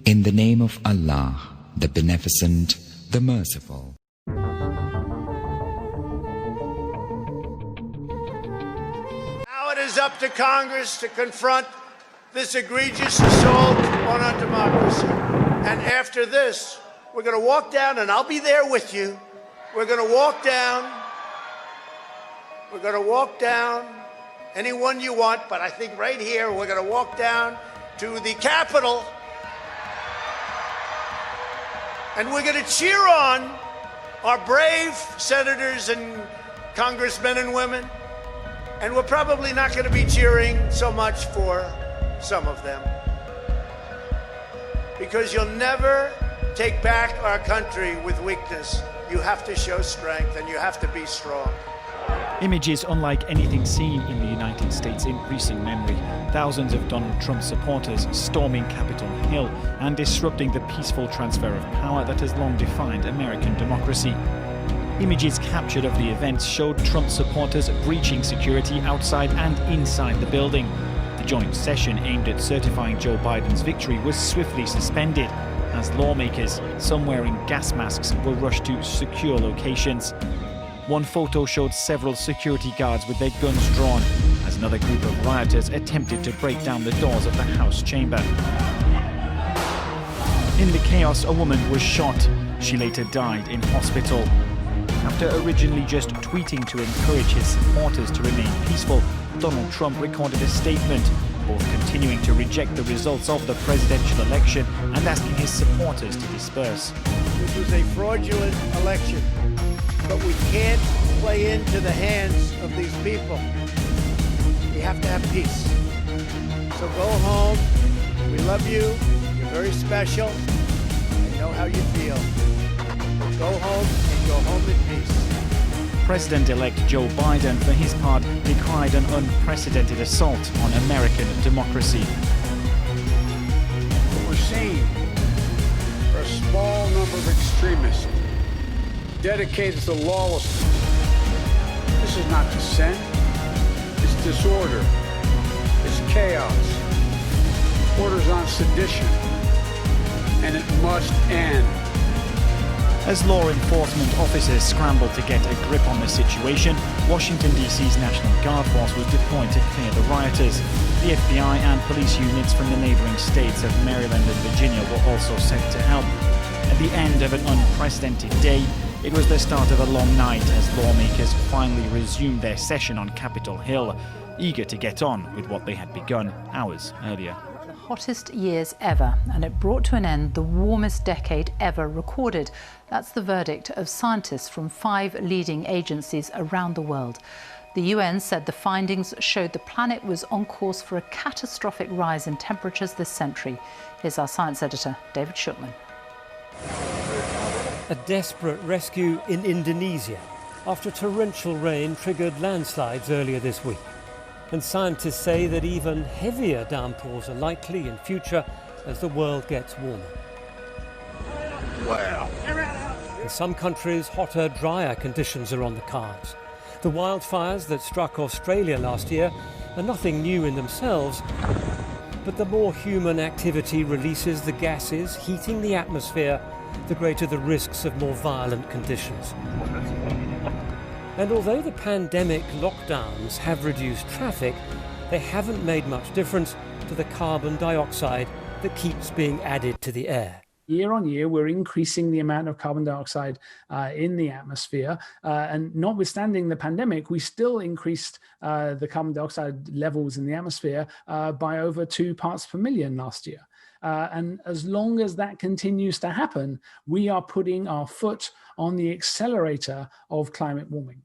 In the name of Allah, the Beneficent, the Merciful. Now it is up to Congress to confront this egregious assault on our democracy. And after this, we're going to walk down, and I'll be there with you. We're going to walk down. We're going to walk down anyone you want, but I think right here, we're going to walk down to the Capitol. And we're going to cheer on our brave senators and congressmen and women. And we're probably not going to be cheering so much for some of them. Because you'll never take back our country with weakness. You have to show strength, and you have to be strong. Images unlike anything seen in the United States in recent memory. Thousands of Donald Trump supporters storming Capitol Hill and disrupting the peaceful transfer of power that has long defined American democracy. Images captured of the events showed Trump supporters breaching security outside and inside the building. The joint session aimed at certifying Joe Biden's victory was swiftly suspended as lawmakers, some wearing gas masks, were rushed to secure locations. One photo showed several security guards with their guns drawn as another group of rioters attempted to break down the doors of the House chamber. In the chaos, a woman was shot. She later died in hospital. After originally just tweeting to encourage his supporters to remain peaceful, Donald Trump recorded a statement, both continuing to reject the results of the presidential election and asking his supporters to disperse. This was a fraudulent election. But we can't play into the hands of these people. We have to have peace. So go home. We love you. You're very special. I know how you feel. Go home and go home in peace. President-elect Joe Biden, for his part, decried an unprecedented assault on American democracy. What we're seeing are a small number of extremists dedicated to lawlessness. This is not dissent. It's disorder. It's chaos. Orders on sedition. And it must end. As law enforcement officers scrambled to get a grip on the situation, Washington, D.C.'s National Guard force was deployed to clear the rioters. The FBI and police units from the neighboring states of Maryland and Virginia were also sent to help. At the end of an unprecedented day, it was the start of a long night as lawmakers finally resumed their session on Capitol Hill, eager to get on with what they had begun hours earlier. The hottest years ever, and it brought to an end the warmest decade ever recorded. That's the verdict of scientists from 5 leading agencies around the world. The UN said the findings showed the planet was on course for a catastrophic rise in temperatures this century. Here's our science editor, David Shulman. A desperate rescue in Indonesia after torrential rain triggered landslides earlier this week. And scientists say that even heavier downpours are likely in future as the world gets warmer. Wow. In some countries, hotter, drier conditions are on the cards. The wildfires that struck Australia last year are nothing new in themselves, but the more human activity releases the gases heating the atmosphere, the greater the risks of more violent conditions. And although the pandemic lockdowns have reduced traffic, they haven't made much difference to the carbon dioxide that keeps being added to the air. Year on year, we're increasing the amount of carbon dioxide in the atmosphere. And notwithstanding the pandemic, we still increased the carbon dioxide levels in the atmosphere by over 2 parts per million last year. And as long as that continues to happen, we are putting our foot on the accelerator of climate warming.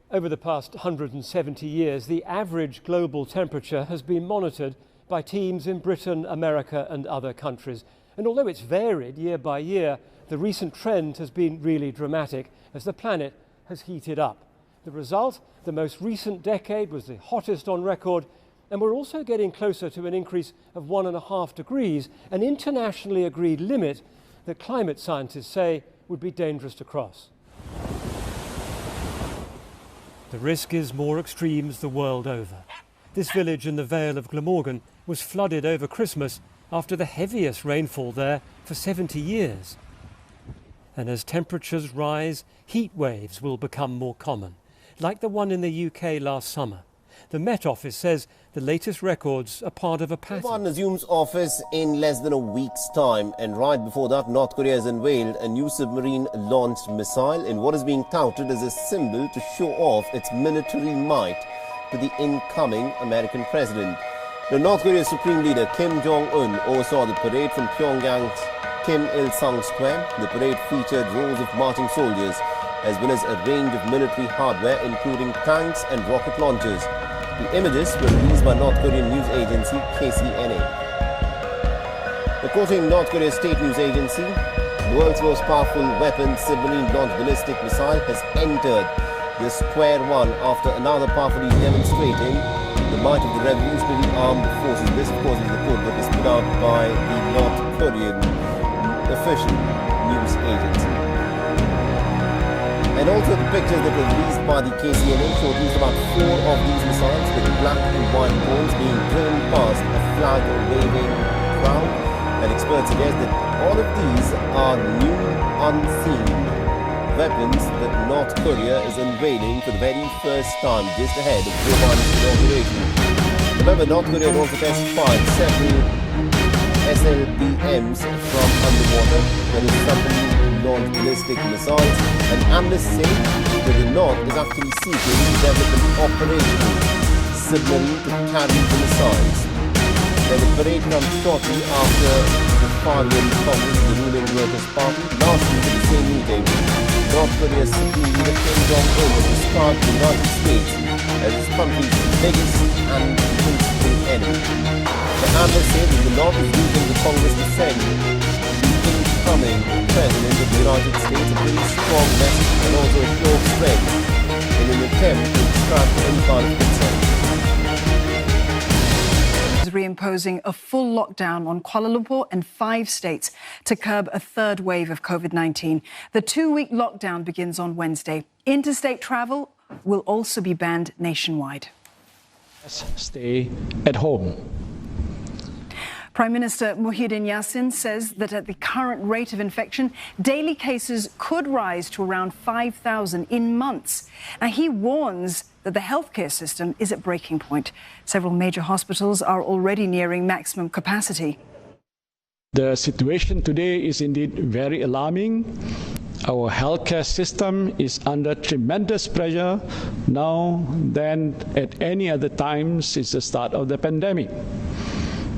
Over the past 170 years, the average global temperature has been monitored by teams in Britain, America and other countries. And although it's varied year by year, the recent trend has been really dramatic as the planet has heated up. The result, the most recent decade was the hottest on record, and we're also getting closer to an increase of 1.5 degrees, an internationally agreed limit that climate scientists say would be dangerous to cross. The risk is more extremes the world over. This village in the Vale of Glamorgan was flooded over Christmas after the heaviest rainfall there for 70 years. And as temperatures rise, heat waves will become more common, like the one in the UK last summer. The Met Office says the latest records are part of a pattern. One assumes office in less than a week's time, and right before that, North Korea has unveiled a new submarine-launched missile in what is being touted as a symbol to show off its military might to the incoming American president. The North Korea's Supreme Leader Kim Jong-un oversaw the parade from Pyongyang's Kim Il-sung Square. The parade featured rows of marching soldiers, as well as a range of military hardware, including tanks and rocket launchers. The images were released by North Korean news agency KCNA. Quoting North Korea's state news agency, the world's most powerful weapon, submarine-launched ballistic missile, has entered the square one after another powerfully demonstrating the might of the revolutionary armed forces. This, of course, is the report that was put out by the North Korean official news agency. And also the pictures that were released by the KCNA showed at least about 4 of these missiles with black and white drones being driven past a flag-waving crowd. And experts suggest that all of these are new, unseen weapons that North Korea is unveiling for the very first time just ahead of Joe Biden's inauguration. Remember, North Korea had also test-fired several SLBMs from underwater, that is submarine-launched ballistic missiles, and analysts say that the North is actually seeking to develop an operational submarine to carry the missiles. Now, the parade comes shortly after the 5-year Congress of the ruling Workers' Party. Last week at the same meeting, North Korea's Supreme Leader Kim Jong-un has described the United States as his country's biggest and principal enemy. The analysts say that the North is using the Congress to send the incoming President of the United States a pretty strong message and also a show of strength in an attempt to extract any kind of concern. Reimposing a full lockdown on Kuala Lumpur and 5 states to curb a third wave of COVID-19. The 2-week lockdown begins on Wednesday. Interstate travel will also be banned nationwide. Stay at home. Prime Minister Muhyiddin Yassin says that at the current rate of infection, daily cases could rise to around 5,000 in months. Now, he warns that the healthcare system is at breaking point. Several major hospitals are already nearing maximum capacity. The situation today is indeed very alarming. Our healthcare system is under tremendous pressure now than at any other time since the start of the pandemic.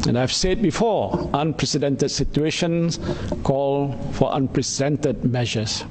And I've said before, unprecedented situations call for unprecedented measures.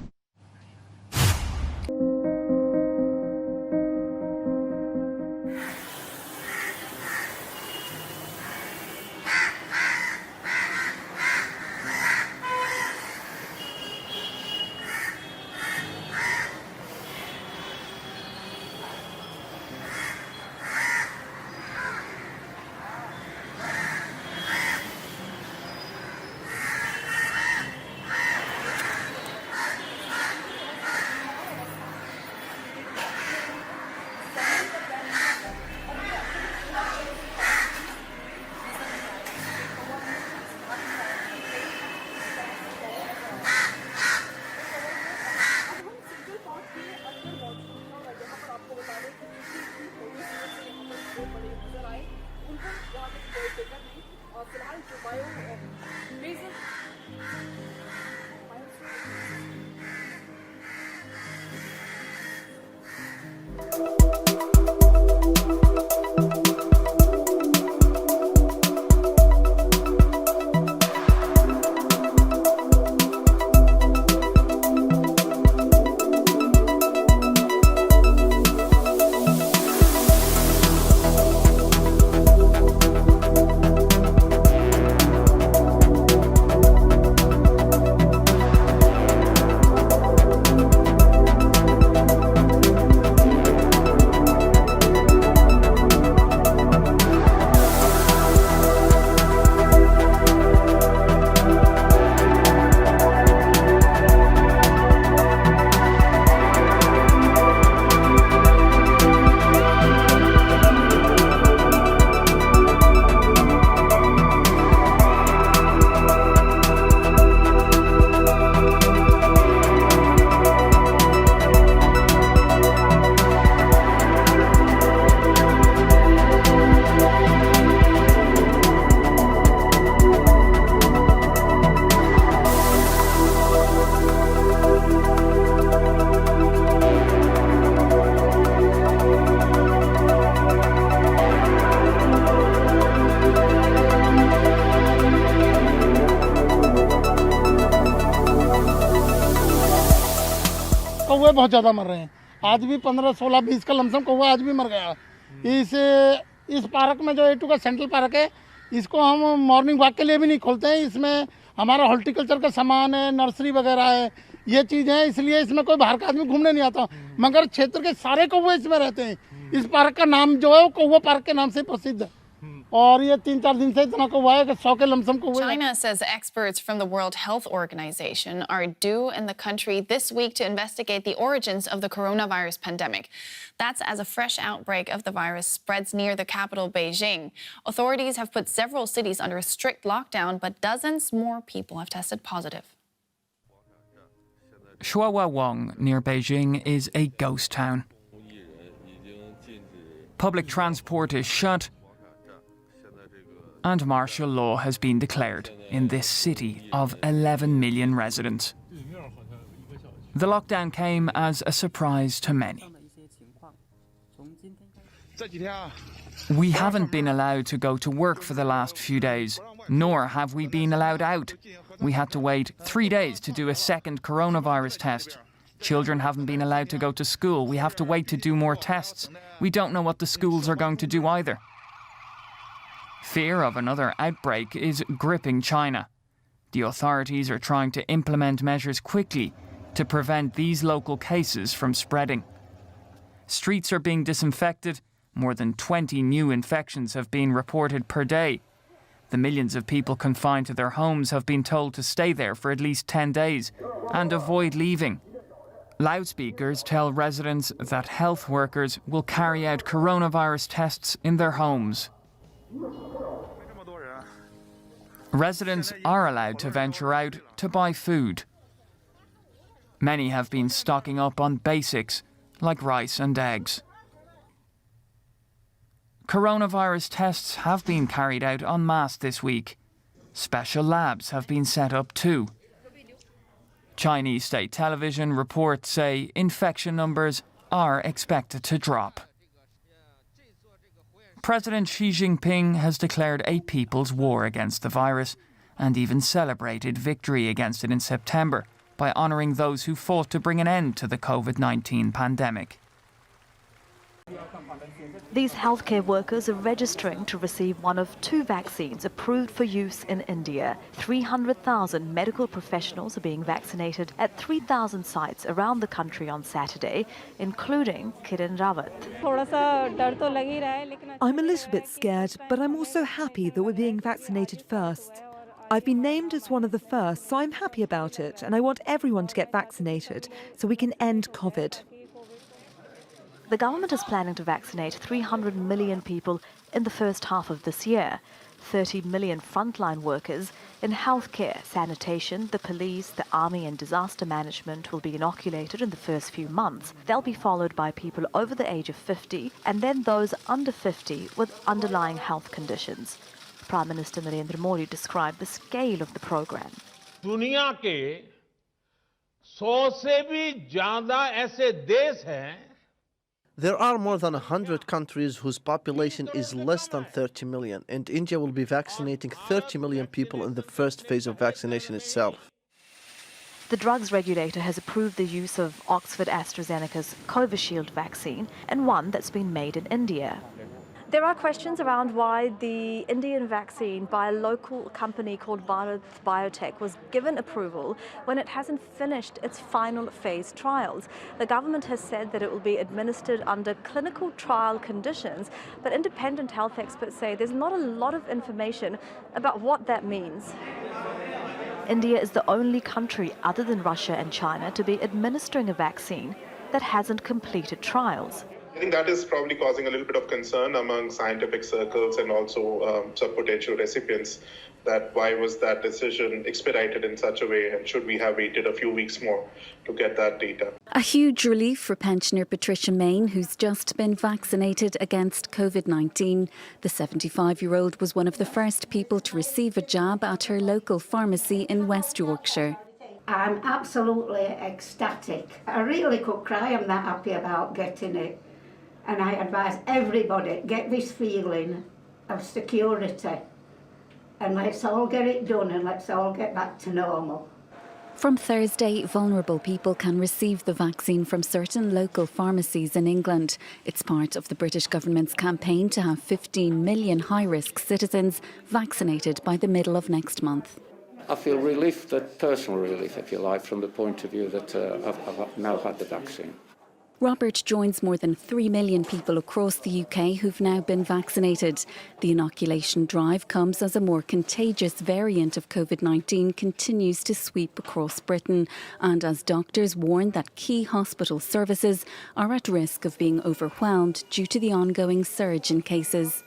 कौवे बहुत ज़्यादा मर रहे हैं। आज भी 15, 16, 20 का lump sum कौवा आज भी मर गया। इस पार्क में जो A2 का सेंट्रल पार्क है, इसको हम मॉर्निंग वॉक के लिए भी नहीं खोलते हैं। इसमें हमारा हॉर्टिकल्चर का सामान है, नर्सरी वगैरह है, ये चीज़ है, इसलिए इसमें कोई बाहर का आदमी घूमने नहीं आता। मगर क्षेत्र के सारे कौवे इसमें रहते हैं। इस पार्क का नाम जो है वो कौवा पार्क के नाम से प्रसिद्ध है। और ये 3-4 दिन से इतना कौवा है कि 100 के लमसम कौवे। China says experts from the World Health Organization are due in the country this week to investigate the origins of the coronavirus pandemic. That's as a fresh outbreak of the virus spreads near the capital, Beijing. Authorities have put several cities under a strict lockdown, but dozens more people have tested positive. Shuawawang, near Beijing, is a ghost town. Public transport is shut, and martial law has been declared in this city of 11 million residents. The lockdown came as a surprise to many. We haven't been allowed to go to work for the last few days, nor have we been allowed out. We had to wait 3 days to do a second coronavirus test. Children haven't been allowed to go to school. We have to wait to do more tests. We don't know what the schools are going to do either. Fear of another outbreak is gripping China. The authorities are trying to implement measures quickly to prevent these local cases from spreading. Streets are being disinfected. More than 20 new infections have been reported per day. The millions of people confined to their homes have been told to stay there for at least 10 days and avoid leaving. Loudspeakers tell residents that health workers will carry out coronavirus tests in their homes. Residents are allowed to venture out to buy food. Many have been stocking up on basics like rice and eggs. Coronavirus tests have been carried out en masse this week. Special labs have been set up too. Chinese state television reports say infection numbers are expected to drop. President Xi Jinping has declared a people's war against the virus and even celebrated victory against it in September by honouring those who fought to bring an end to the COVID-19 pandemic. These healthcare workers are registering to receive one of 2 vaccines approved for use in India. 300,000 medical professionals are being vaccinated at 3,000 sites around the country on Saturday, including Kiran Rawat. I'm a little bit scared, but I'm also happy that we're being vaccinated first. I've been named as one of the first, so I'm happy about it, and I want everyone to get vaccinated so we can end COVID. The government is planning to vaccinate 300 million people in the first half of this year. 30 million frontline workers in healthcare, sanitation, the police, the army and disaster management will be inoculated in the first few months. They'll be followed by people over the age of 50 and then those under 50 with underlying health conditions. Prime Minister Narendra Modi described the scale of the program. दुनिया के 100 से भी ज्यादा ऐसे देश हैं. There are more than 100 countries whose population is less than 30 million, and India will be vaccinating 30 million people in the first phase of vaccination itself. The drugs regulator has approved the use of Oxford AstraZeneca's Covishield vaccine and one that's been made in India. There are questions around why the Indian vaccine by a local company called Bharat Biotech was given approval when it hasn't finished its final phase trials. The government has said that it will be administered under clinical trial conditions, but independent health experts say there's not a lot of information about what that means. India is the only country other than Russia and China to be administering a vaccine that hasn't completed trials. I think that is probably causing a little bit of concern among scientific circles and also some potential recipients, that why was that decision expedited in such a way, and should we have waited a few weeks more to get that data? A huge relief for pensioner Patricia Main, who's just been vaccinated against COVID-19. The 75-year-old was one of the first people to receive a jab at her local pharmacy in West Yorkshire. I'm absolutely ecstatic. I really could cry. I'm that happy about getting it. And I advise everybody, get this feeling of security and let's all get it done and let's all get back to normal. From Thursday, vulnerable people can receive the vaccine from certain local pharmacies in England. It's part of the British government's campaign to have 15 million high-risk citizens vaccinated by the middle of next month. I feel relief, that personal relief, if you like, from the point of view that I've now had the vaccine. Robert joins more than 3 million people across the UK who've now been vaccinated. The inoculation drive comes as a more contagious variant of COVID-19 continues to sweep across Britain, and as doctors warn that key hospital services are at risk of being overwhelmed due to the ongoing surge in cases.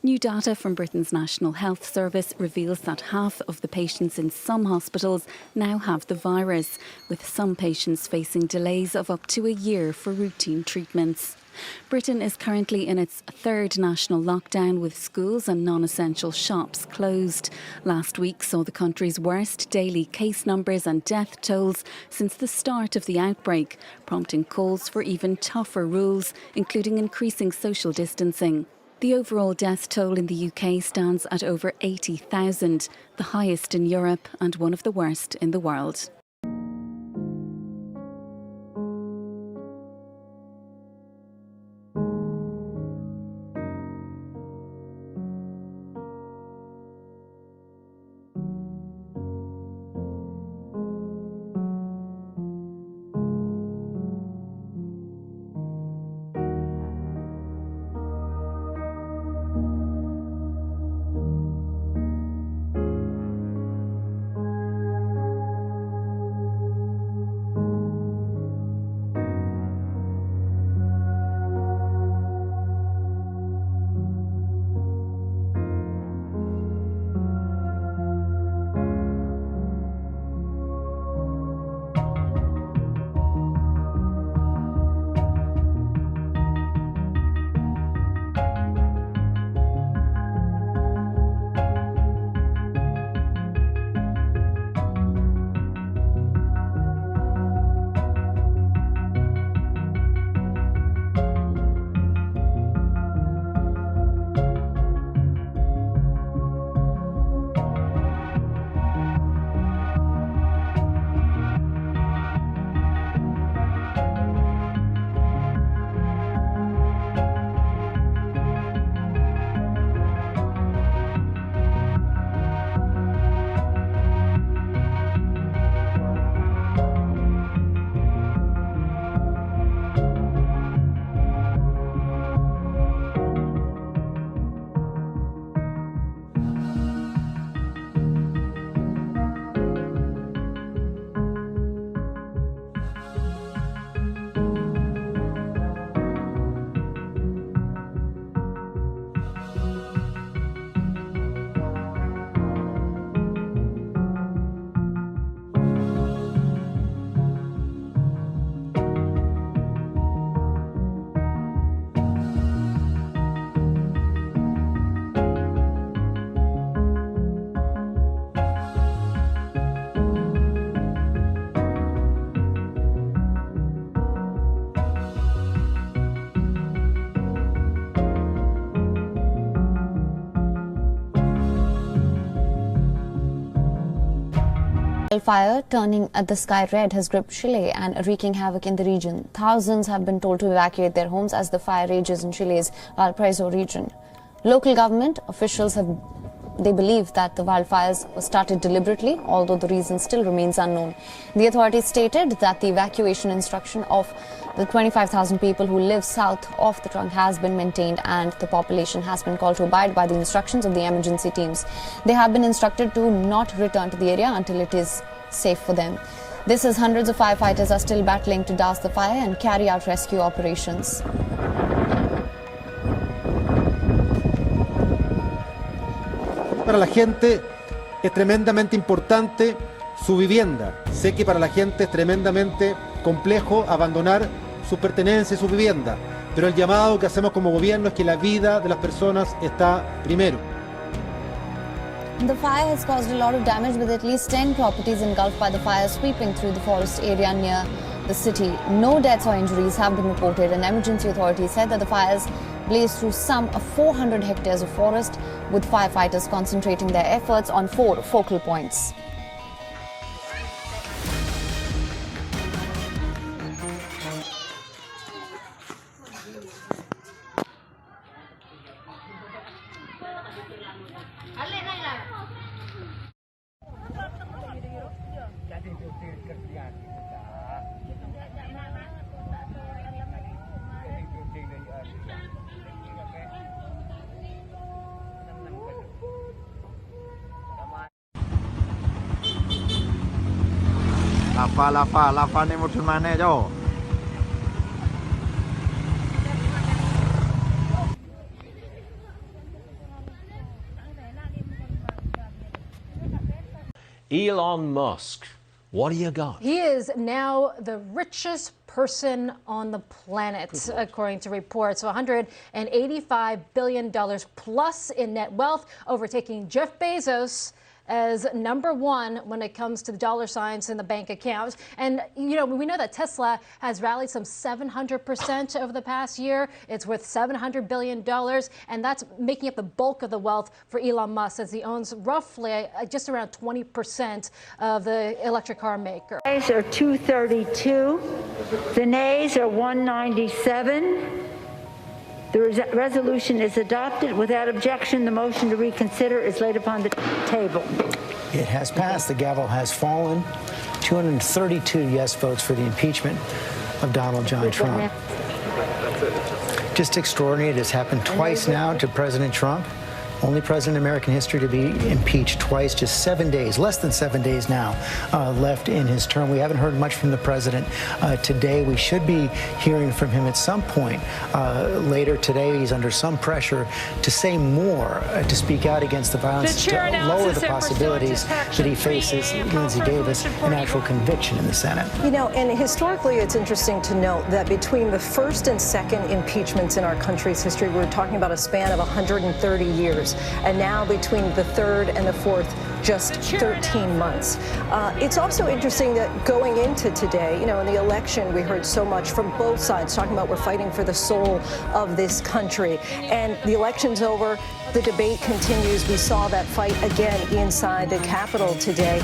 New data from Britain's National Health Service reveals that half of the patients in some hospitals now have the virus, with some patients facing delays of up to a year for routine treatments. Britain is currently in its third national lockdown, with schools and non-essential shops closed. Last week saw the country's worst daily case numbers and death tolls since the start of the outbreak, prompting calls for even tougher rules, including increasing social distancing. The overall death toll in the UK stands at over 80,000, the highest in Europe and one of the worst in the world. Fire turning the sky red has gripped Chile and wreaking havoc in the region. Thousands have been told to evacuate their homes as the fire rages in Chile's Valparaiso region. Local government officials they believe that the wildfires were started deliberately, although the reason still remains unknown. The authorities stated that the evacuation instruction of the 25,000 people who live south of the trunk has been maintained, and the population has been called to abide by the instructions of the emergency teams. They have been instructed to not return to the area until it is safe for them. This is hundreds of firefighters are still battling to douse the fire and carry out rescue operations. Para la gente es tremendamente importante su vivienda. Sé que para la gente es tremendamente complejo abandonar sus pertenencias y su vivienda, pero el llamado que hacemos como gobierno es que la vida de las personas está primero. The fire has caused a lot of damage, with at least 10 properties engulfed by the fire sweeping through the forest area near the city. No deaths or injuries have been reported, and emergency authorities said that the fires blazed through some 400 hectares of forest, with firefighters concentrating their efforts on 4 focal points. Lafa ni musulmane jo. Elon Musk, what do you got? He is now the richest person on the planet, according to reports. $185 billion plus in net wealth, overtaking Jeff Bezos as number one when it comes to the dollar signs in the bank account. And, you know, we know that Tesla has rallied some 700% over the past year. It's worth $700 billion, and that's making up the bulk of the wealth for Elon Musk, as he owns roughly just around 20% of the electric car maker. The ayes are 232. The nays are 197. The resolution is adopted. Without objection, the motion to reconsider is laid upon the table. It has passed. The gavel has fallen. 232 yes votes for the impeachment of Donald John Trump. Just extraordinary. It has happened twice now to President Trump. Only president in American history to be impeached twice, just 7 days, less than 7 days now, left in his term. We haven't heard much from the president today. We should be hearing from him at some point later today. He's under some pressure to say more, to speak out against the violence, to lower the possibilities that he faces, Lindsay Davis, an actual conviction in the Senate. You know, and historically, it's interesting to note that between the first and second impeachments in our country's history, we're talking about a span of 130 years. And now between the third and the fourth, just 13 months. It's also interesting that going into today, you know, in the election, we heard so much from both sides talking about we're fighting for the soul of this country. And the election's over. The debate continues. We saw that fight again inside the Capitol today.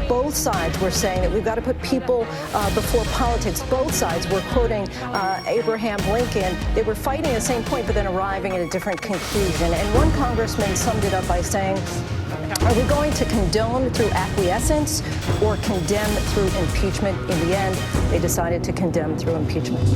Both sides were saying that we've got to put people before politics. Both sides were quoting Abraham Lincoln. They were fighting the same point, but then arriving at a different conclusion. And one congressman summed it up by saying, are we going to condone through acquiescence or condemn through impeachment? In the end, they decided to condemn through impeachment.